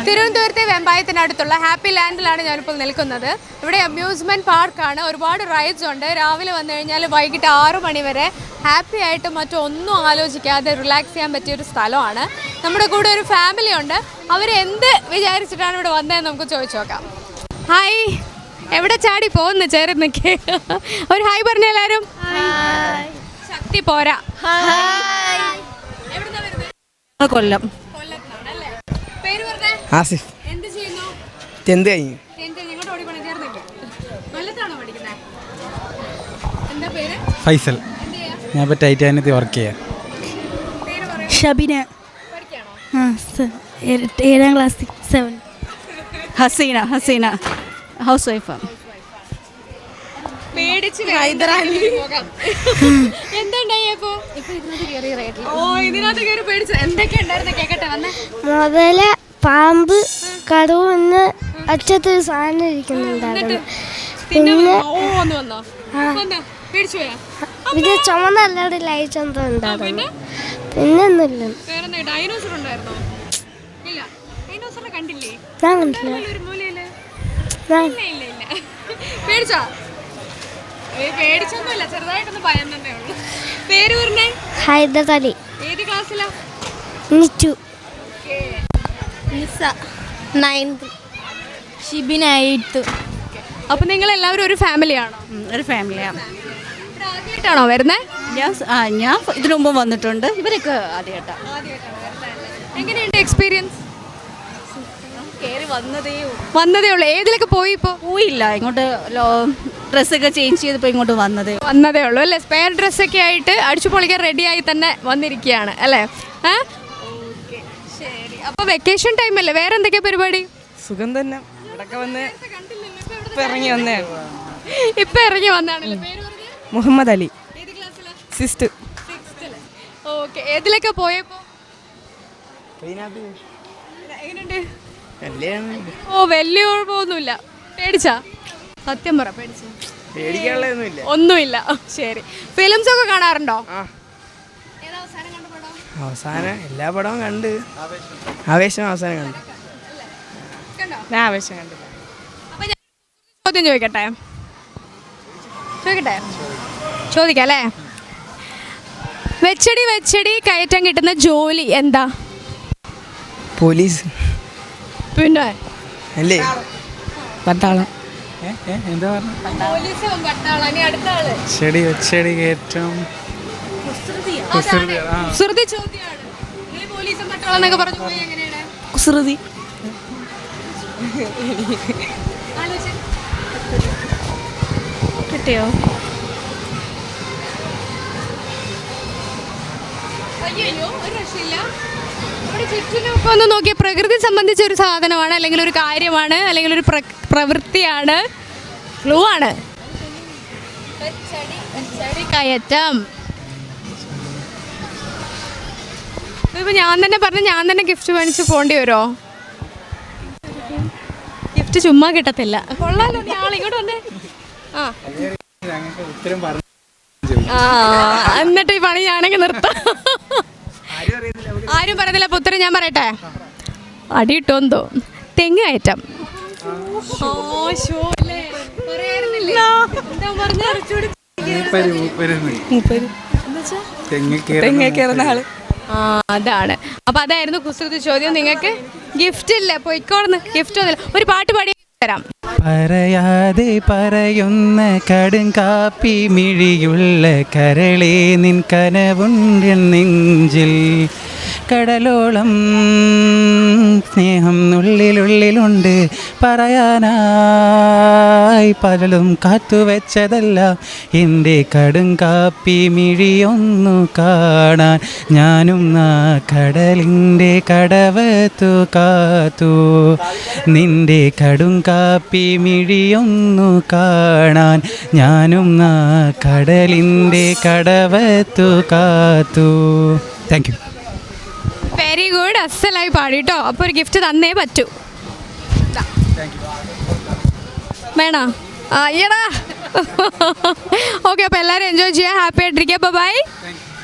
തിരുവനന്തപുരത്തെ വെമ്പായത്തിനടുത്തുള്ള ഹാപ്പി ലാൻഡിലാണ് ഞാനിപ്പോൾ നിൽക്കുന്നത്. ഇവിടെ അമ്യൂസ്മെൻറ്റ് പാർക്കാണ്, ഒരുപാട് റൈഡ്സ് ഉണ്ട്. രാവിലെ വന്നു കഴിഞ്ഞാൽ വൈകിട്ട് 6 മണി വരെ ഹാപ്പി ആയിട്ട് മറ്റൊന്നും ആലോചിക്കാതെ റിലാക്സ് ചെയ്യാൻ പറ്റിയൊരു സ്ഥലമാണ്. നമ്മുടെ കൂടെ ഒരു ഫാമിലി ഉണ്ട്. അവരെന്ത് വിചാരിച്ചിട്ടാണ് ഇവിടെ വന്നതെന്ന് നമുക്ക് ചോദിച്ചു നോക്കാം. ഹായ്, എവിടെ ചാടി പോകുന്നു ചേർന്നൊക്കെ? ഒരു ഹായ് പറഞ്ഞ എല്ലാവരും. ശക്തി പോരാ. കൊല്ലം. പേര് പറഞ്ഞേ? ആസിഫ്. എന്ത് ചെയ്യുന്നു? 10th കഴിഞ്ഞു. എന്താ പേര്? ഫൈസൽ. ഞാൻ ഇപ്പോൾ ടൈറ്റാനിയത്തിൽ വർക്ക് ചെയ്യാം. ഷബിന. 7ാം ക്ലാസ് 7. ഹസീന ഹൗസ് വൈഫാണ്. മുതല പാമ്പ് കടവെന്ന് അച്ഛത്തൊരു സാധനം ഇരിക്കുന്നുണ്ടായിരുന്നു. പിന്നെ ചുമന്നല്ലാതെ ലൈറ്റ് എന്തോ ഉണ്ടായിരുന്നു. പിന്നെ ഒന്നുമില്ല. ഞാൻ കണ്ടില്ല. ഹൈദരാലി. നിച്ചു. 9th. ഷിബിന 8th. അപ്പൊ നിങ്ങൾ എല്ലാവരും ഒരു ഫാമിലിയാണോ? ഒരു ഫാമിലിയാണ്. ആദ്യമായിട്ടാണോ വരുന്നത്? ഞാൻ ഇതിനു മുമ്പ് വന്നിട്ടുണ്ട്. ഇവരൊക്കെ ആദ്യമായിട്ടാണ്. എങ്ങനെയുണ്ട് എക്സ്പീരിയൻസ്? കയറി വന്നതേ ഉള്ളൂ. ഏതിലൊക്കെ പോയി? ഇപ്പോൾ പോയില്ല, ഇങ്ങോട്ട് ഡ്രസ്സൊക്കെ ചേഞ്ച് ചെയ്തപ്പോൾ ഇങ്ങോട്ട് വന്നതേ ഉള്ളൂ അല്ലേ? സ്പെയർ ഡ്രസ്സൊക്കെ ആയിട്ട് അടിച്ചു പൊളിക്കാൻ റെഡിയായി തന്നെ വന്നിരിക്കുകയാണ് അല്ലേ? ശരി. അപ്പോൾ വെക്കേഷൻ ടൈം അല്ലേ, വേറെ എന്തൊക്കെയാ പരിപാടി? സുഖം തന്നെ. ഇവിടൊക്കെ വന്ന് ഇപ്പം ഇറങ്ങി വന്നതാണല്ലേ. മുഹമ്മദ് അലി. 6th. ഓക്കെ. ഏതിലൊക്കെ പോയപ്പോ? എങ്ങനെയുണ്ട്? വലിയ കുഴപ്പമൊന്നുമില്ല. പേടിച്ചാ? സത്യം പറ, പേടിച്ച? ഒന്നുമില്ല. ശരി. ഫിലിംസ് ഒക്കെ കാണാറുണ്ടോ? അവസാനം എല്ലാ പടവും കണ്ട്. ആവേശം അവസാനം കണ്ടു. ഞാൻ ആവേശം കണ്ടു. അപ്പൊ ഞാൻ ചോദ്യം ചോദിക്കാം അല്ലേ? വെച്ചടി കയറ്റം കിട്ടുന്ന ജോലി എന്താ? പോലീസ്. പിന്നെ അല്ലേ? പട്ടാളം. എന്താ പറഞ്ഞു? ചെടി കയറ്റം. കുസൃതി ചോദ്യമാണ്. പോലീസും പട്ടാളം എന്നൊക്കെ പറഞ്ഞു പോയി. എങ്ങനെയാണ് കുസൃതി? കിട്ടിയോ? അയ്യോ, ഒരു രക്ഷയില്ല. നമ്മുടെ ചുറ്റിനൊക്കെ ഒന്ന് നോക്കിയ പ്രകൃതി സംബന്ധിച്ച ഒരു സാധനമാണ്, അല്ലെങ്കിൽ ഒരു കാര്യമാണ്, അല്ലെങ്കിൽ ഒരു പ്രവൃത്തിയാണ്. ക്ലൂ ആണ്. കയറ്റം. ഇതിപ്പോൾ ഞാൻ തന്നെ പറഞ്ഞ് ഞാൻ തന്നെ ഗിഫ്റ്റ് മേടിച്ച് പോകേണ്ടി വരുമോ? ഗിഫ്റ്റ് ചുമ്മാ കിട്ടത്തില്ല. കൊള്ളാലോ, ആളിങ്ങോട്ട് വന്നേ. എന്നിട്ട് ഈ പണി ഞാനങ്ങ് നിർത്താം. ആരും പറയുന്നില്ല. അപ്പോൾ ഉത്തരം ഞാൻ പറയട്ടെ. അടി കിട്ടുമെന്തോ. തെങ്ങ് കയറ്റം. അതാണ്. അപ്പൊ അതായിരുന്നു കുസൃതി ചോദ്യം. നിങ്ങൾക്ക് ഗിഫ്റ്റ് ഇല്ല, പോയിക്കോടുന്ന്. ഗിഫ്റ്റ് ഒന്നുമില്ല. ഒരു പാട്ട് പാടി തരാം. പറയാതെ പറയുന്ന കടുങ്കാപ്പി മിഴിയുള്ള കരളേ, നിൻ കനവുണ്ട് നെഞ്ചിൽ. കടലോളം സ്നേഹം ഉള്ളിലുള്ളിലുണ്ട്, പറയാനായി പലതും കാത്തുവെച്ചതല്ല. എൻ്റെ കടുങ്കാപ്പി മിഴിയൊന്നു കാണാൻ ഞാനും ആ കടലിൻ്റെ കടവത്തു കാത്തു. നിൻ്റെ കടുങ്കാപ്പി മിഴിയൊന്നു കാണാൻ ഞാനും ആ കടലിൻ്റെ കടവത്തു കാത്തു. Thank you. Very good. അസലായി പാടിട്ടോ. അപ്പോൾ ഒരു ഗിഫ്റ്റ് തന്നേ പറ്റൂ. വേണോ? അയ്യടാ. ഓക്കെ, അപ്പോൾ എല്ലാവരും എൻജോയ് ചെയ്യാം. ഹാപ്പി ആയിട്ടിരിക്കുക. ബൈ.